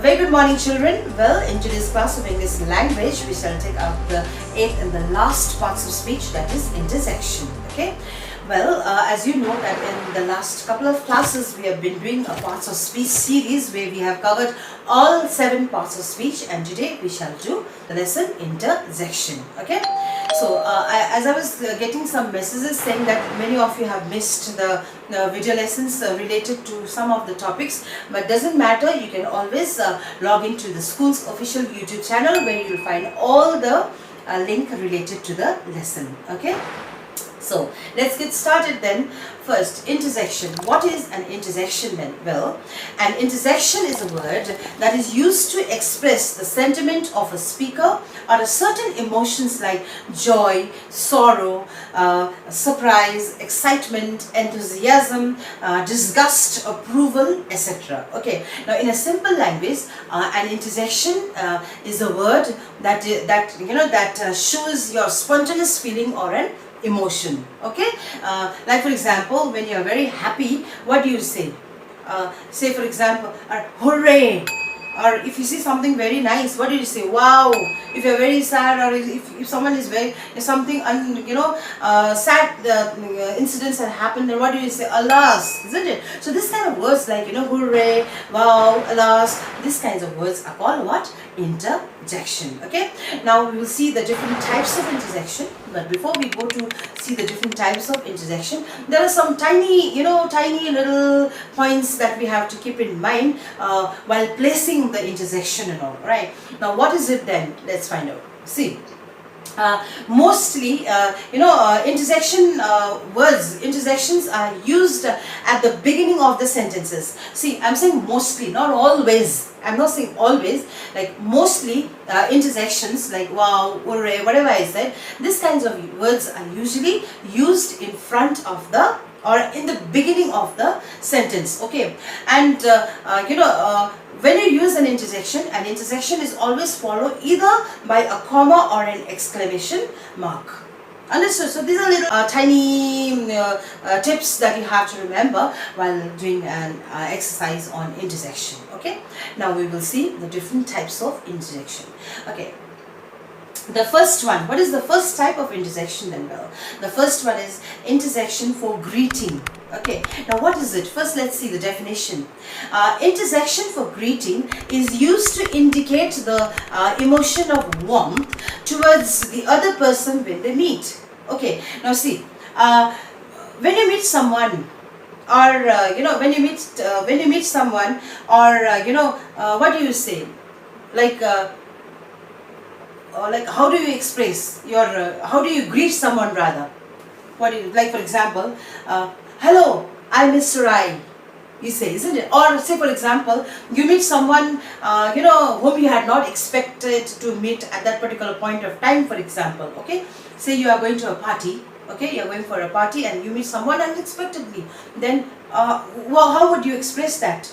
Very good morning, children. Well, in today's class of English language, we shall take up the 8th and the last parts of speech, that is interjection. Okay. Well, as you know that in the last couple of classes, we have been doing a parts of speech series where we have covered all 7 parts of speech, and today we shall do the lesson interjection. Okay. So, as I was getting some messages saying that many of you have missed the video lessons related to some of the topics, but doesn't matter, you can always log into the school's official YouTube channel where you will find all the link related to the lesson. Okay. So, let's get started then. First, interjection. What is an interjection then? Well, an interjection is a word that is used to express the sentiment of a speaker or a certain emotions like joy, sorrow, surprise, excitement, enthusiasm, disgust, approval, etc. Okay. Now, in a simple language, an interjection is a word that shows your spontaneous feeling or an emotion. Okay, like for example, when you are very happy, what do you say? Say for example, hooray! Or if you see something very nice, what do you say? Wow! If you are very sad, or if someone is very something sad incidents have happened, then what do you say? Alas, isn't it? So this kind of words like hooray, wow, alas, these kinds of words are called what? Interjection. Okay. Now we will see the different types of interjection. But before we go to see the different types of interjection, there are some tiny little points that we have to keep in mind while placing the interjection and all. Right. Now, what is it then? Let's find out. See. Mostly, interjections are used at the beginning of the sentences. See, I'm saying mostly, not always. I'm not saying always, like mostly interjections like wow, hooray, whatever I said, these kinds of words are usually used in front of the or in the beginning of the sentence. Okay, and when you use an interjection is always followed either by a comma or an exclamation mark. Understood? So these are little tiny tips that you have to remember while doing an exercise on interjection. Okay. Now we will see the different types of interjection. Okay. The first one. What is the first type of interjection then? Well, the first one is interjection for greeting. Okay. Now what is it? First, let's see the definition. Interjection for greeting is used to indicate the emotion of warmth towards the other person when they meet. Okay. Now see, when you meet someone, or when you meet someone, or what do you say? Like how do you express your? How do you greet someone rather? What do you like? For example, hello, I'm Mr. I. You say, isn't it? Or say for example, you meet someone whom you had not expected to meet at that particular point of time, for example. Okay, say you are going to a party. Okay, you are going for a party and you meet someone unexpectedly. Then how would you express that?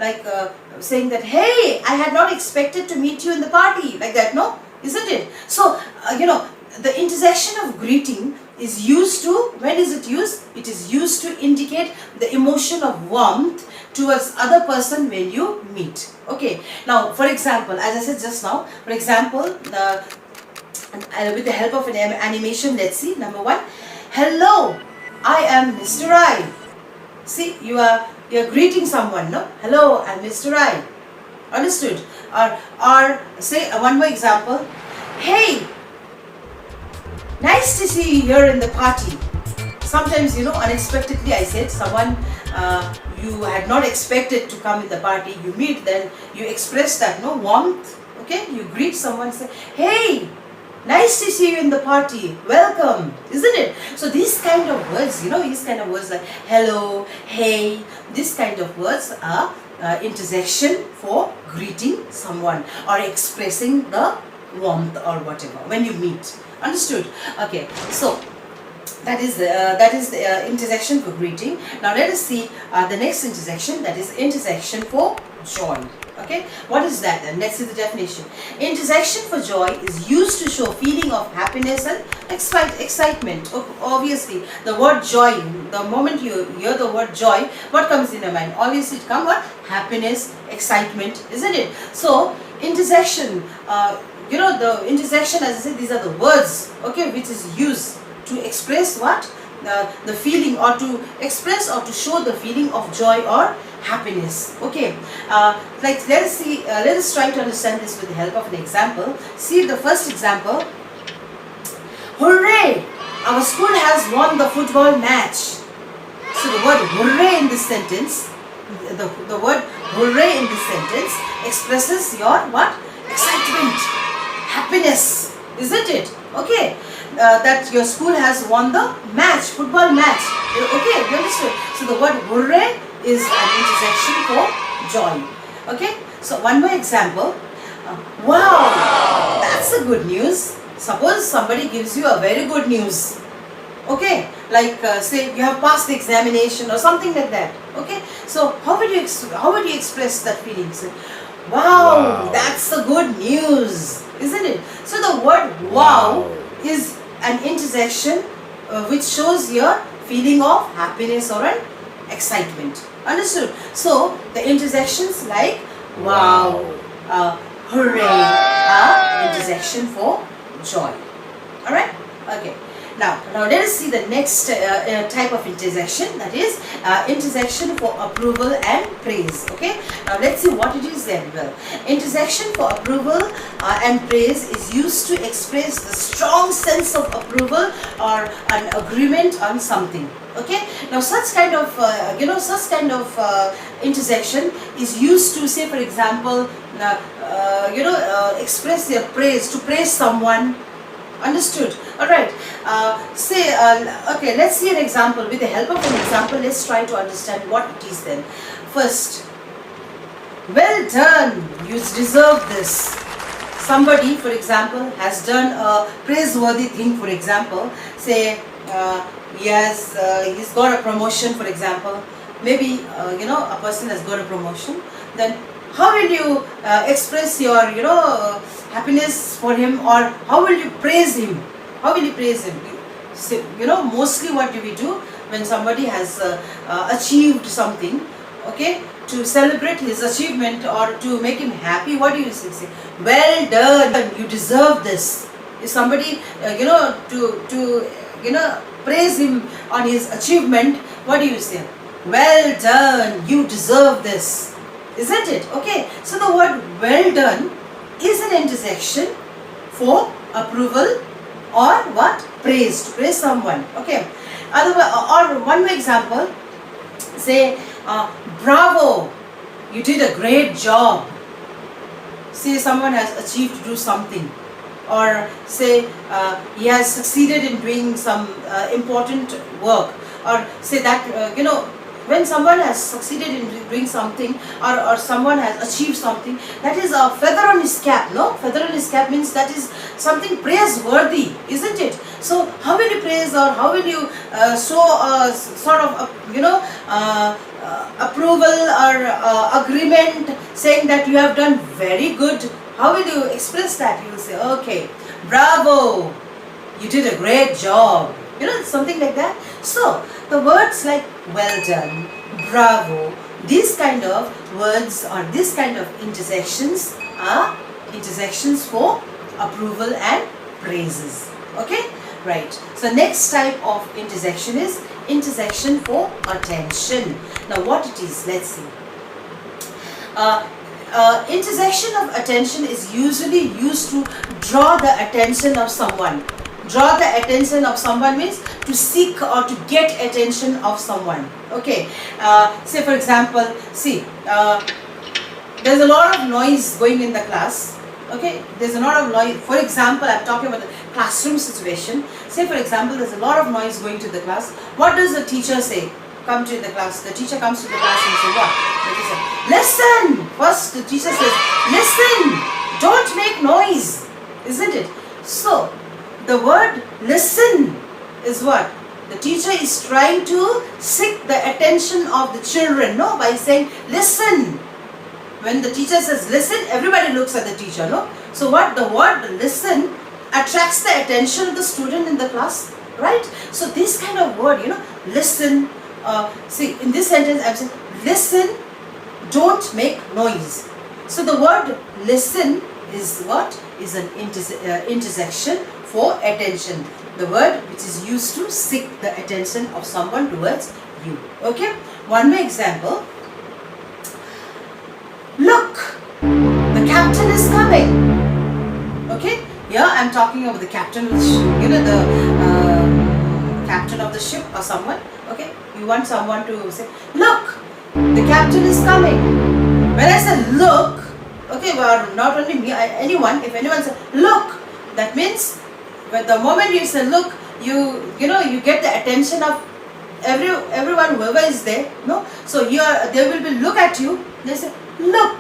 Like saying that, hey, I had not expected to meet you in the party, like that, no? Isn't it? So the interjection of greeting is used to, when is it used? It is used to indicate the emotion of warmth towards other person when you meet. Okay. Now, for example, as I said just now, for example, with the help of an animation, let's see. Number 1, hello, I am Mr. I. See, you are greeting someone, no? Hello, I'm Mr. I. Understood? Or say one more example. Hey, nice to see you here in the party. Sometimes, unexpectedly I said someone you had not expected to come in the party, you meet, then you express that, no, warmth. Okay, you greet someone, say, hey, nice to see you in the party, welcome, isn't it? So these kind of words, these kind of words like hello, hey, these kind of words are interjection for greeting someone or expressing the warmth or whatever when you meet. Understood? Okay, so that is the interjection for greeting. Now let us see the next interjection, that is interjection for joy. Okay, what is that then? Let's see the definition. Interjection for joy is used to show feeling of happiness and excitement. Obviously, the word joy, the moment you hear the word joy, what comes in your mind? Obviously, it comes what? Happiness, excitement, isn't it? So, interjection, the interjection, as I said, these are the words, okay, which is used to express what? The feeling, or to express or to show the feeling of joy or happiness. Okay, like let us try to understand this with the help of an example. See the first example. Hooray! Our school has won the football match. So the word hooray in this sentence, the word hooray in this sentence expresses your what? Excitement, happiness, isn't it? Okay, that your school has won the match, football match. Okay, you understood? So the word hooray is an interjection for joy. Okay, so one more example. Wow, that's a good news. Suppose somebody gives you a very good news. Okay, like say you have passed the examination or something like that. Okay, so how would you express that feeling? Say, wow, that's a good news, isn't it? So the word wow is an interjection which shows your feeling of happiness or an excitement. Understood? So the interjections like wow, hooray are interjection for joy. Alright? Okay. Now let us see the next type of interjection, that is interjection for approval and praise. Okay. Now let's see what it is then. Well, interjection for approval and praise is used to express the strong sense of approval or an agreement on something. Okay. Now such kind of interjection is used to, say for example, express your praise, to praise someone. Understood? Alright. Okay, let's see an example. With the help of an example, let's try to understand what it is then. First, well done, you deserve this. Somebody, for example, has done a praiseworthy thing, for example. Say, he's got a promotion, for example. Maybe, a person has got a promotion. Then, how will you express your, happiness for him, or how will you praise him? How will you praise him? So, mostly what do we do when somebody has achieved something, okay, to celebrate his achievement or to make him happy? What do you say? Well done, you deserve this. If somebody, praise him on his achievement, what do you say? Well done, you deserve this. Isn't it? Okay. So the word well done is an interjection for approval or what? Praise. To praise someone. Okay. Or one more example. Say, bravo, you did a great job. Say someone has achieved to do something. Or say he has succeeded in doing some important work. Or say that, when someone has succeeded in doing something, or someone has achieved something, that is a feather on his cap, no? Feather on his cap means that is something praiseworthy, isn't it? So how will you praise, or how will you show a sort of, approval or agreement, saying that you have done very good? How will you express that? You will say, okay, bravo, you did a great job. Something like that. So the words like well done, bravo, these kind of words or this kind of interjections are interjections for approval and praises. Okay, right. So next type of interjection is interjection for attention. Now what it is, let's see. Interjection of attention is usually used to draw the attention of someone. Draw the attention of someone means to seek or to get attention of someone. Okay. Say for example, see, there's a lot of noise going in the class. Okay. There's a lot of noise. For example, I'm talking about the classroom situation. Say for example, there's a lot of noise going to the class. What does the teacher say? Come to the class. The teacher comes to the class and says what? The teacher, listen. First the teacher says, listen. Don't make noise. Isn't it? So the word listen is what? The teacher is trying to seek the attention of the children, no? By saying listen. when the teacher says listen, everybody looks at the teacher, no? So what the word listen attracts the attention of the student in the class, right? So this kind of word, listen, see in this sentence I'm saying listen, don't make noise. So the word listen is what? Is an interjection for attention. The word which is used to seek the attention of someone towards you. Okay? One more example. Look, the captain is coming. Okay? Here I am talking about the captain of the ship. The captain of the ship or someone. Okay? You want someone to say, look, the captain is coming. When I say look, okay, well, not only me, anyone, if anyone says look, that means when the moment you say look, you get the attention of everyone, whoever is there, no? So here they will be look at you, they say look,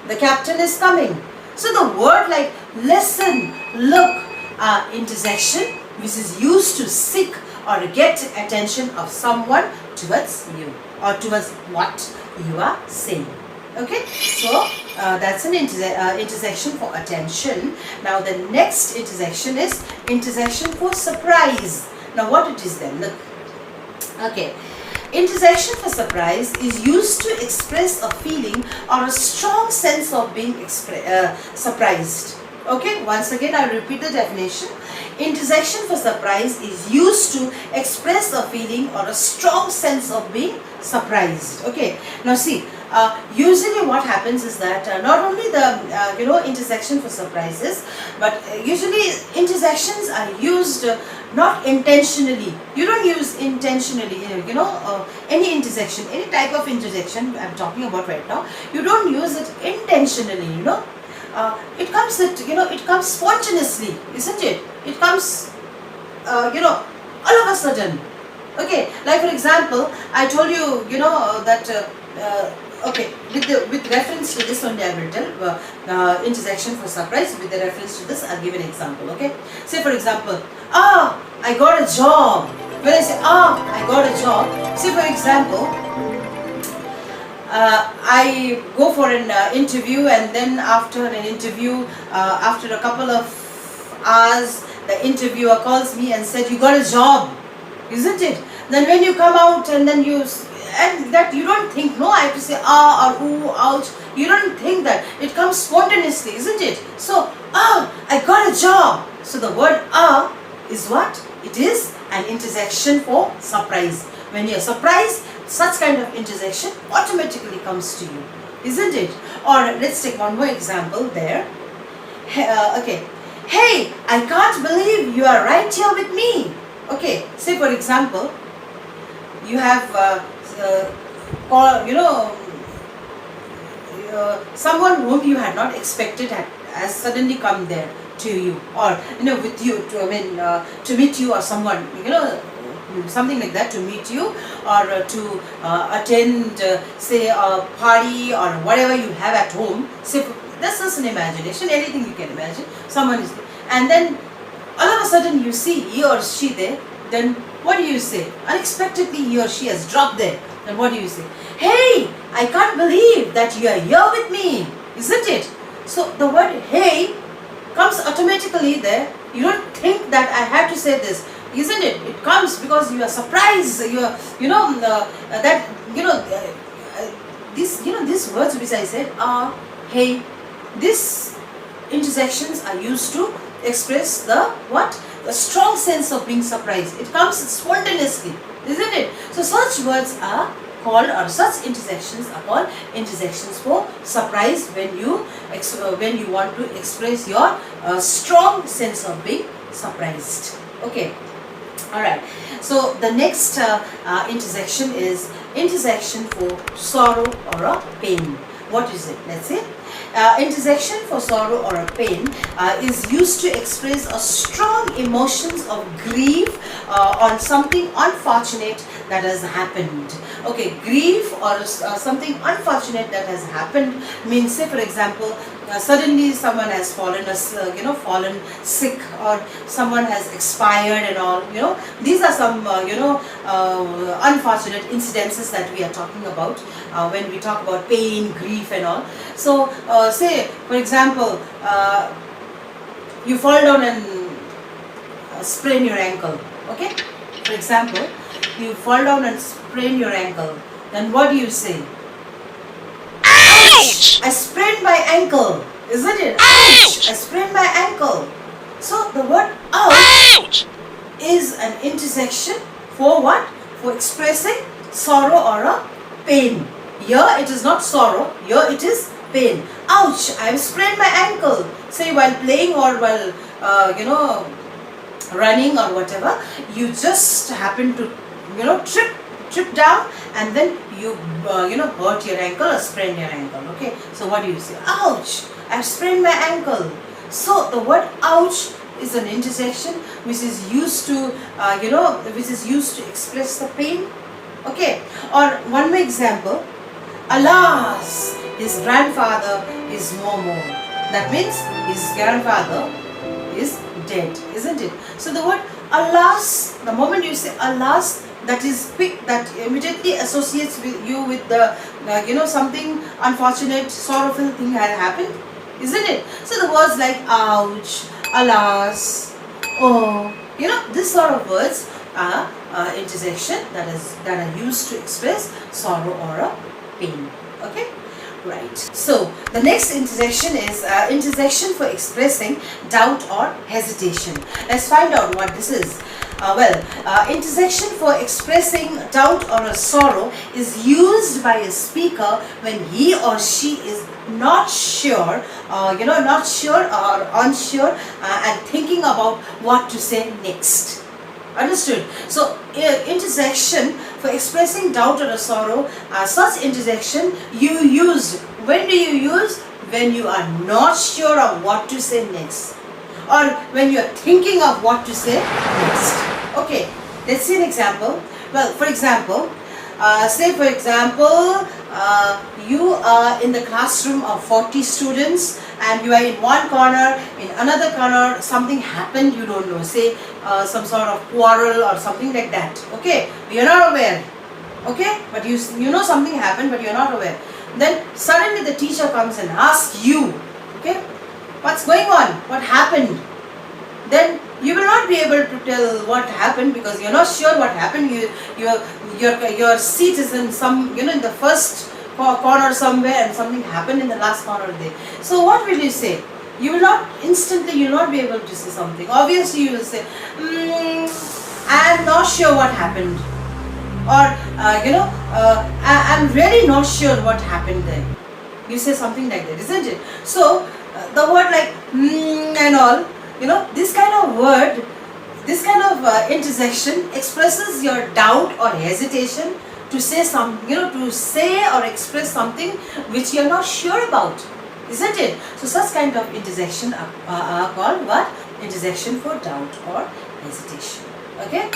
the captain is coming. So the word like listen, look are interjection which is used to seek or get attention of someone towards you or towards what you are saying. Okay, so that's an interjection for attention. Now the next interjection is interjection for surprise. Now what it is then? Look. Okay, interjection for surprise is used to express a feeling or a strong sense of being surprised. Okay, once again I repeat the definition. Interjection for surprise is used to express a feeling or a strong sense of being surprised. Okay, now see, usually what happens is that not only the interjection for surprises, but usually interjections are used not intentionally. You don't use intentionally, any interjection, any type of interjection I'm talking about right now, you don't use it intentionally, it comes it comes spontaneously, isn't it? It comes all of a sudden. Okay, like for example, I told you that okay, with reference to this only I will tell interjection for surprise. With the reference to this I'll give an example. Okay, say for example, I got a job. When I say I got a job, say for example, I go for an interview, and then after an interview, after a couple of hours, the interviewer calls me and said, you got a job, isn't it? Then when you come out and then and that you don't think, no, I have to say or ooh, ouch, you don't think that, it comes spontaneously, isn't it? So, I got a job. So the word is what? It is an interjection for surprise. When you are surprised, such kind of interjection automatically comes to you, isn't it? Or let's take one more example there. Okay, hey, I can't believe you are right here with me. Okay, say for example, you have someone whom you had not expected has suddenly come there to you, or with you to meet you, or someone something like that, to meet you, or to attend say a party or whatever you have at home. Say that's just an imagination, anything you can imagine. Someone is there, and then all of a sudden you see he or she there. Then what do you say? Unexpectedly he or she has dropped there. Then what do you say? Hey, I can't believe that you are here with me, isn't it? So the word hey comes automatically there. You don't think that I have to say this, isn't it? It comes because you are surprised. You are, these words which I said are hey. These interjections are used to express the what? A strong sense of being surprised. It comes spontaneously, isn't it? So such words are called, or such interjections are called interjections for surprise, when you want to express your strong sense of being surprised. Okay, all right. So the next interjection is interjection for sorrow or a pain. What is it? Let's say interjection for sorrow or a pain is used to express a strong emotions of grief on something unfortunate that has happened. Okay, grief or something unfortunate that has happened means, say for example, suddenly someone has fallen, fallen sick, or someone has expired and all. These are some unfortunate incidences that we are talking about when we talk about pain, grief and all. So say for example, you fall down and sprain your ankle. Okay, for example, you fall down and sprain your ankle, then what do you say? Ouch! I sprained my ankle, isn't it? Ouch! I sprained my ankle. So the word ouch is an interjection for what? For expressing sorrow or a pain. Here it is not sorrow, here it is pain. Ouch! I have sprained my ankle. Say while playing or while running or whatever, you just happen to trip down, and then you hurt your ankle or sprain your ankle. Okay, so what do you say? Ouch! I've sprained my ankle. So the word ouch is an interjection which is used to express the pain. Okay, or one more example. Alas, his grandfather is no more. That means his grandfather is dead, isn't it? So the word alas, the moment you say alas, that is quick, that immediately associates with you with the something unfortunate, sorrowful thing had happened, isn't it? So the words like ouch, alas, oh, this sort of words are interjection that are used to express sorrow or a pain. Okay, right. So the next interjection is interjection for expressing doubt or hesitation. Let's find out what this is. Interjection for expressing doubt or a sorrow is used by a speaker when he or she is not sure, not sure or unsure, and thinking about what to say next. Understood? So interjection for expressing doubt or a sorrow, such interjection you use. When do you use? When you are not sure of what to say next, or when you are thinking of what to say next. Okay, let's see an example. Well, for example, you are in the classroom of 40 students and you are in one corner, in another corner something happened, you don't know, say some sort of quarrel or something like that. Okay, you're not aware. Okay, but you know something happened but you're not aware. Then suddenly the teacher comes and asks you, okay, what's going on, what happened? Then you will not be able to tell what happened because you're not sure what happened. Your seat is in some, in the first corner somewhere, and something happened in the last corner there. So what will you say? You will not be able to say something. Obviously you will say, I'm not sure what happened, or I'm really not sure what happened there. You say something like that, isn't it? So the word like and all, this kind of word, this kind of interjection expresses your doubt or hesitation to say to say or express something which you are not sure about, isn't it? So such kind of interjection are called what? Interjection for doubt or hesitation. Okay.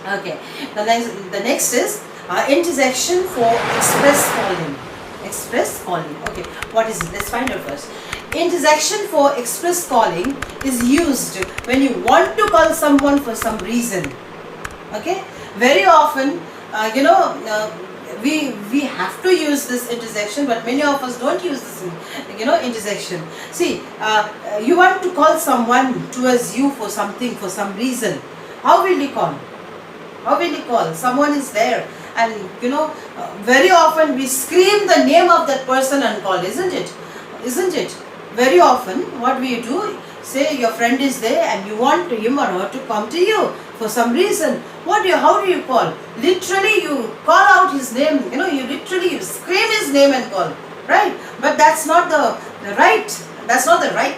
Okay. The next is interjection for express calling. Express calling. Okay. What is it? Let's find out first. Interjection for express calling is used when you want to call someone for some reason. Okay. Very often, we have to use this interjection, but many of us don't use this interjection. See, you want to call someone towards you for something, for some reason. How will you call? How will you call? Someone is there, and very often we scream the name of that person and call, isn't it? Isn't it? Very often what we do, say your friend is there and you want him or her to come to you for some reason. How do you call? Literally you call out his name, you scream his name and call, right? But that's not the right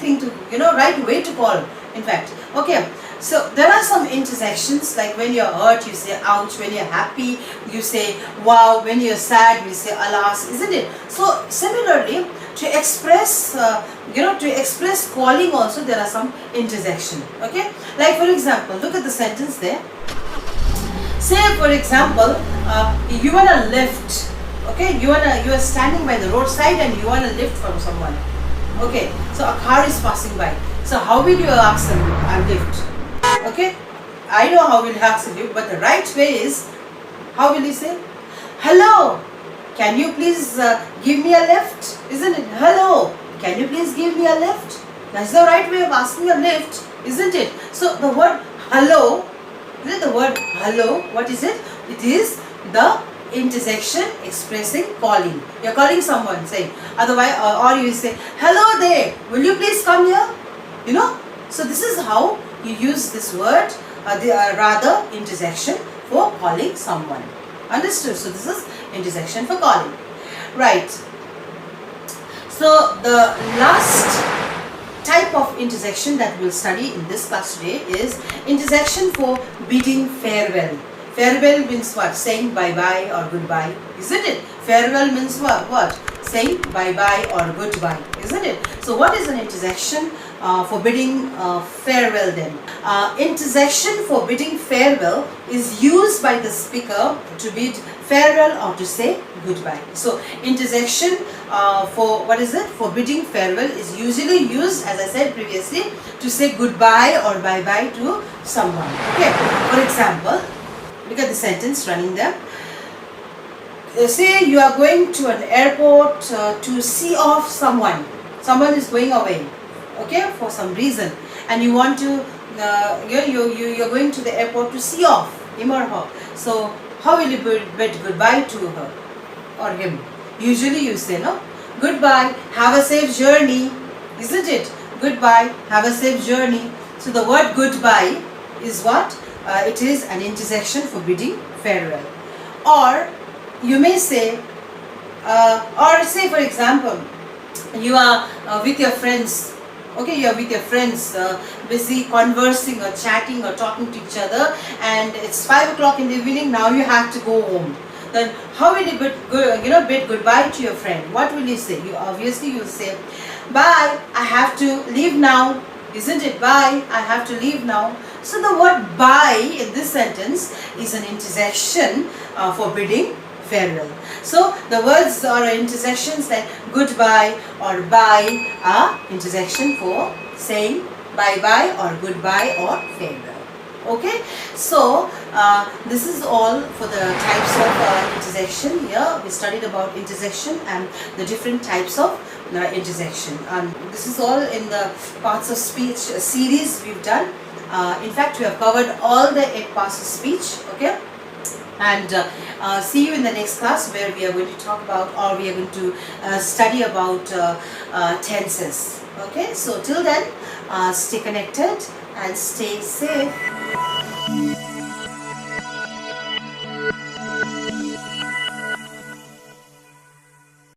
thing to, right way to call, in fact. Okay, so there are some interjections, like when you're hurt you say ouch, when you're happy you say wow, when you're sad you say alas, isn't it? So similarly, to express calling also there are some interjection. Okay, like for example, look at the sentence there. Say for example, you want a lift. Okay, you are standing by the roadside and you want a lift from someone. Okay, so a car is passing by. So how will you ask a lift? Okay, I know how will you ask a lift, but the right way is, how will you say? Hello, can you please give me a lift? Isn't it? Hello, can you please give me a lift? That's the right way of asking a lift, isn't it? So the word hello, isn't it the word hello? What is it? It is the interjection expressing calling. You're calling someone, saying, otherwise, or you say, hello there, will you please come here? You know? So this is how you use this word, rather interjection for calling someone. Understood? So this is interjection for calling. Right. So the last type of interjection that we'll study in this class today is interjection for bidding farewell. Farewell means what? Saying bye-bye or goodbye, isn't it? Farewell means what? Saying bye-bye or goodbye, isn't it? So what is an interjection for bidding farewell then? Interjection for bidding farewell is used by the speaker to bid farewell or to say goodbye. So interjection for what is it? For bidding farewell is usually used, as I said previously, to say goodbye or bye-bye to someone. Okay. For example, look at the sentence running there. Say you are going to an airport to see off someone. Someone is going away, okay, for some reason, and you want to, you're going to the airport to see off him or her. So how will you bid goodbye to her or him? Usually you say, no, goodbye, have a safe journey, isn't it? Goodbye, have a safe journey. So the word goodbye is what? It is an interjection for bidding farewell. Or you may say, or say for example, you are with your friends, okay, you are with your friends, busy conversing or chatting or talking to each other, and it's 5 o'clock in the evening, now you have to go home. Then how will you bid goodbye to your friend? What will you say? You obviously will say, bye, I have to leave now, isn't it? Bye, I have to leave now. So the word bye in this sentence is an interjection for bidding farewell. So the words or interjections like goodbye or bye are interjection for saying bye-bye or goodbye or farewell. Okay, so this is all for the types of interjection. Here we studied about interjection and the different types of interjection. This is all in the parts of speech series we've done. In fact, we have covered all the 8 parts of speech. Okay, and see you in the next class, where we are going to talk about, or we are going to study about tenses. Okay, so till then, stay connected and stay safe.